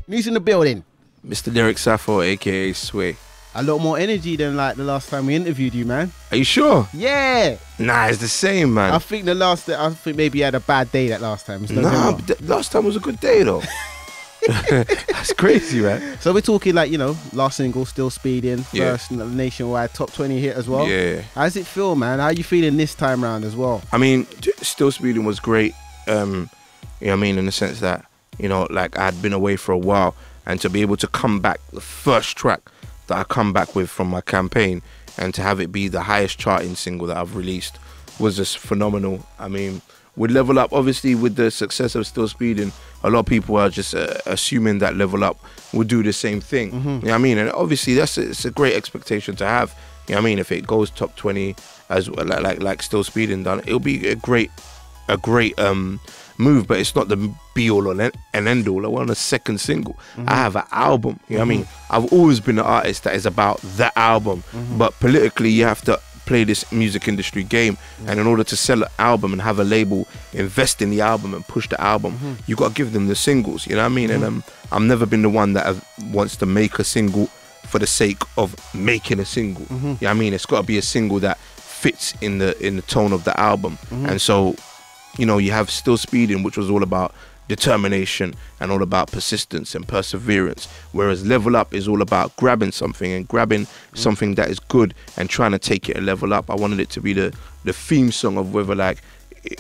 Who's in the building? Mr. Derek Sappho, aka Sway. A lot more energy than like the last time we interviewed you, man. Are you sure? Yeah. Nah, it's the same, man. I think maybe you had a bad day that last time. Nah, but last time was a good day though. That's crazy, man. So we're talking like, last single, Still Speeding, first nationwide top 20 hit as well. Yeah. How does it feel, man? How are you feeling this time round as well? I mean, Still Speeding was great. You know what I mean, in the sense that, like I had been away for a while, and to be able to come back, the first track that I come back with from my campaign, and to have it be the highest charting single that I've released was just phenomenal. I mean, with Level Up, obviously with the success of Still Speeding, a lot of people are just assuming that Level Up will do the same thing. You know what I mean? And obviously it's a great expectation to have. You know what I mean? If it goes top 20 as well, like Still Speeding done, it'll be a great move, but it's not the be all and end all. I want a second single. I have an album. You know what I mean? I've always been an artist that is about the album, but politically you have to play this music industry game, and in order to sell an album and have a label invest in the album and push the album, you got to give them the singles. You know what I mean? And I've never been the one that wants to make a single for the sake of making a single. You know what I mean? It's got to be a single that fits in the tone of the album. And so, you have Still Speeding, which was all about determination and all about persistence and perseverance, whereas Level Up is all about grabbing something and grabbing something that is good and trying to take it a level up. I wanted it to be the theme song of whether like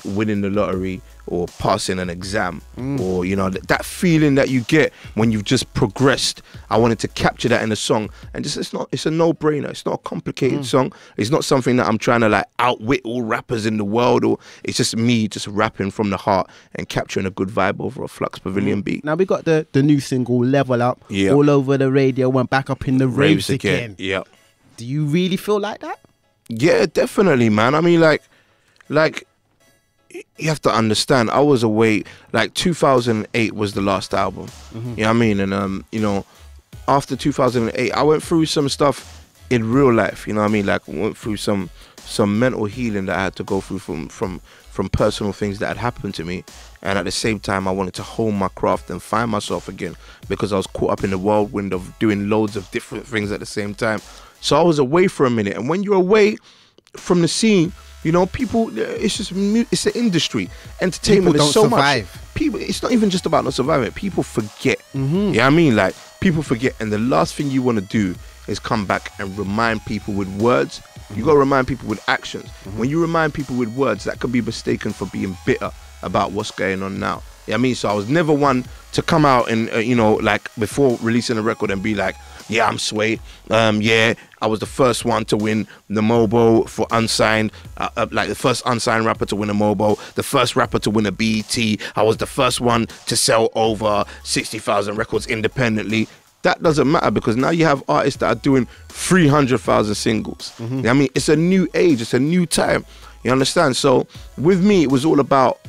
winning the lottery or passing an exam, or that feeling that you get when you've just progressed. I wanted to capture that in a song, and it's a no-brainer. It's not a complicated song. It's not something that I'm trying to like outwit all rappers in the world, or it's just me just rapping from the heart and capturing a good vibe over a Flux Pavilion beat. Now we got the new single Level Up, all over the radio, went back up in the raves again. Yeah. Do you really feel like that? Yeah, definitely, man. I mean, like you have to understand, I was away, like 2008 was the last album. You know what I mean? And after 2008, I went through some stuff in real life, you know what I mean? Like I went through some mental healing that I had to go through from personal things that had happened to me. And at the same time, I wanted to hone my craft and find myself again, because I was caught up in the whirlwind of doing loads of different things at the same time. So I was away for a minute, and when you're away from the scene, people, it's just, it's an industry. Entertainment is so much. People, it's not even just about not surviving. People forget. You know what I mean? Like, people forget. And the last thing you want to do is come back and remind people with words. You got to remind people with actions. When you remind people with words, that could be mistaken for being bitter about what's going on now. You know what I mean? So I was never one to come out and, like before releasing a record and be like, yeah, I'm Sway. Yeah, I was the first one to win the Mobo for unsigned, like the first unsigned rapper to win a Mobo, the first rapper to win a BET. I was the first one to sell over 60,000 records independently. That doesn't matter, because now you have artists that are doing 300,000 singles. You know what I mean? It's a new age, it's a new time. You understand? So with me, it was all about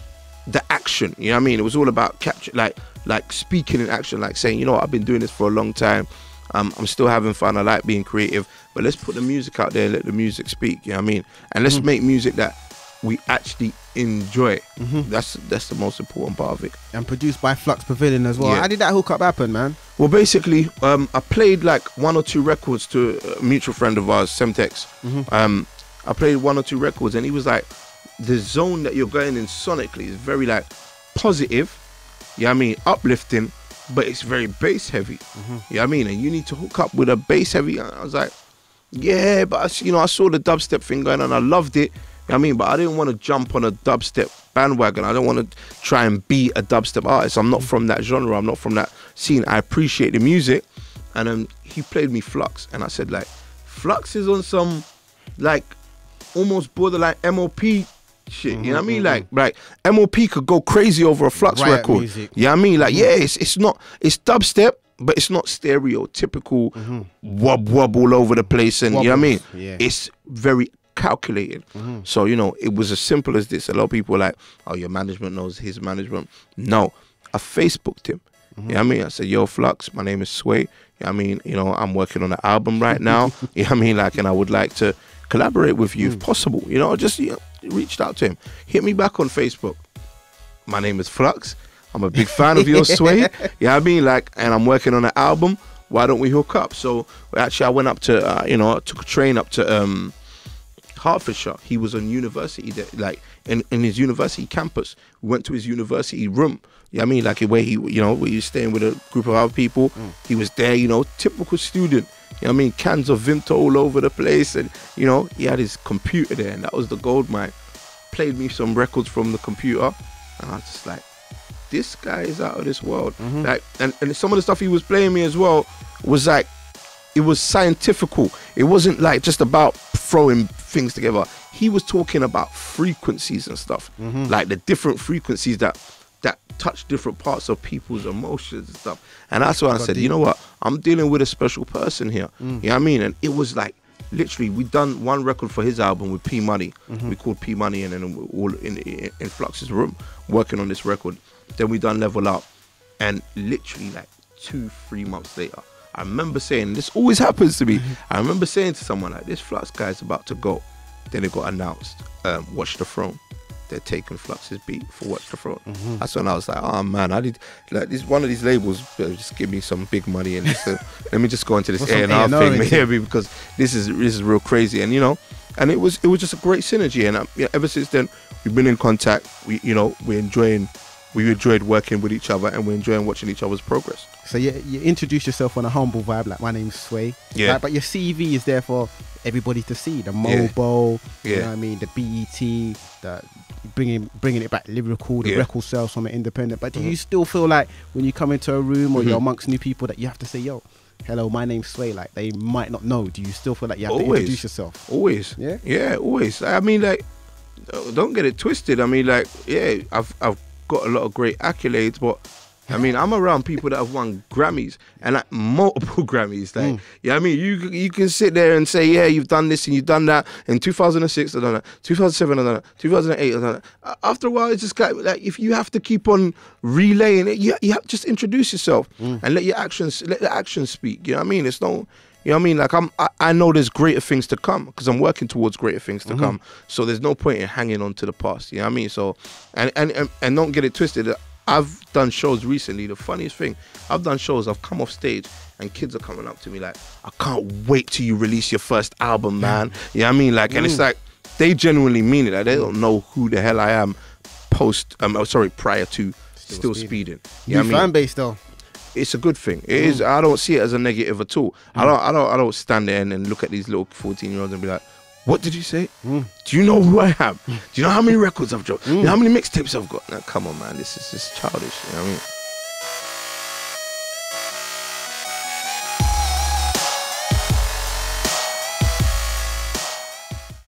the action. You know what I mean? It was all about capture, like speaking in action, like saying, I've been doing this for a long time. I'm still having fun. I like being creative, but let's put the music out there, let the music speak. You know what I mean? And let's make music that we actually enjoy. That's the most important part of it. And produced by Flux Pavilion as well. How did that hookup happen, man? Well, basically, I played like 1 or 2 records to a mutual friend of ours, Semtex. I played 1 or 2 records, and he was like, the zone that you're going in sonically is very like positive, you know what I mean, uplifting, but it's very bass heavy. You know what I mean? And you need to hook up with a bass heavy. And I was like, yeah, but I saw the dubstep thing going on. I loved it. You know what I mean? But I didn't want to jump on a dubstep bandwagon. I don't want to try and be a dubstep artist. I'm not from that genre. I'm not from that scene. I appreciate the music. And he played me Flux. And I said, like, Flux is on some, like, almost borderline MOP shit. You know what I mean? Like MOP could go crazy over a Flux Riot record. music. You know what I mean? Like, yeah, it's dubstep, but it's not stereotypical wob all over the place. And you know what I mean? Yeah. It's very calculated. So, it was as simple as this. A lot of people are like, oh, your management knows his management. No, I Facebooked him. You know what I mean? I said, yo, Flux, my name is Sway. You know what I mean? I'm working on an album right now. You know what I mean? Like, and I would like to collaborate with you if possible. Just reached out to him. Hit me back on Facebook. My name is Flux. I'm a big fan of yours, Sway. You know what I mean? Like, and I'm working on an album. Why don't we hook up? So actually, I went up to, you know, I took a train up to Hertfordshire. He was on university there, like in his university campus. We went to his university room. You know what I mean? Like where he, you know, where he was staying with a group of other people. He was there, you know, typical student. You know what I mean? Cans of Vimto all over the place. And, you know, he had his computer there, and that was the gold mine. Played me some records from the computer. And I was just like, this guy is out of this world. Like, and some of the stuff he was playing me as well was like, it was scientifical. It wasn't like just about throwing things together. He was talking about frequencies and stuff, like the different frequencies that touch different parts of people's emotions and stuff. And that's why I said, you know what, I'm dealing with a special person here. You know what I mean? And it was like, literally, we done one record for his album with P Money. We called P Money, and then we were all in Flux's room working on this record. Then we done Level Up, and literally like 2-3 months later, I remember saying, this always happens to me. I remember saying to someone like, this Flux guy's about to go. Then it got announced, Watch the Throne. They're taking Flux's beat for Watch the Throne. That's when I was like, oh man, I need like this. One of these labels just give me some big money and just, let me just go into this A&R thing, maybe, because this is real crazy. And you know, and it was just a great synergy. And you know, ever since then, we've been in contact. We enjoyed working with each other, and we're enjoying watching each other's progress. So you introduce yourself on a humble vibe, like my name's Sway. Yeah. Like, but your CV is there for everybody to see. The mobile, Yeah. you know what I mean, the BET, the bringing it back lyrical, the record sales from an independent. But do you still feel like when you come into a room or you're amongst new people that you have to say, yo, hello, my name's Sway? Like, they might not know. Do you still feel like you have to introduce yourself? Always. Yeah? Yeah, always. I mean, like, don't get it twisted. I mean, like, yeah, I've got a lot of great accolades, but I mean, I'm around people that have won Grammys, and like multiple Grammys. Like, yeah, I mean, you can sit there and say, yeah, you've done this and you've done that. In 2006, I've done that. 2007, I've done that. 2008, I've done that. After a while, it's just like if you have to keep on relaying it, you have to just introduce yourself and let the actions speak. You know what I mean? It's no. You know what I mean? Like, I know there's greater things to come because I'm working towards greater things to come. So there's no point in hanging on to the past. You know what I mean? So, and don't get it twisted. I've done shows recently. The funniest thing, I've done shows, I've come off stage and kids are coming up to me like, I can't wait till you release your first album, man. You know what I mean? Like, and it's like, they genuinely mean it. Like, they don't know who the hell I am prior to Still Speeding. You know what I mean? Fan base though. It's a good thing. It is. I don't see it as a negative at all. I don't stand there and look at these little 14-year-olds and be like, what did you say? Do you know who I am? Do you know how many records I've dropped? Do you know how many mixtapes I've got? Now, come on, man. This is just childish. You know what I mean?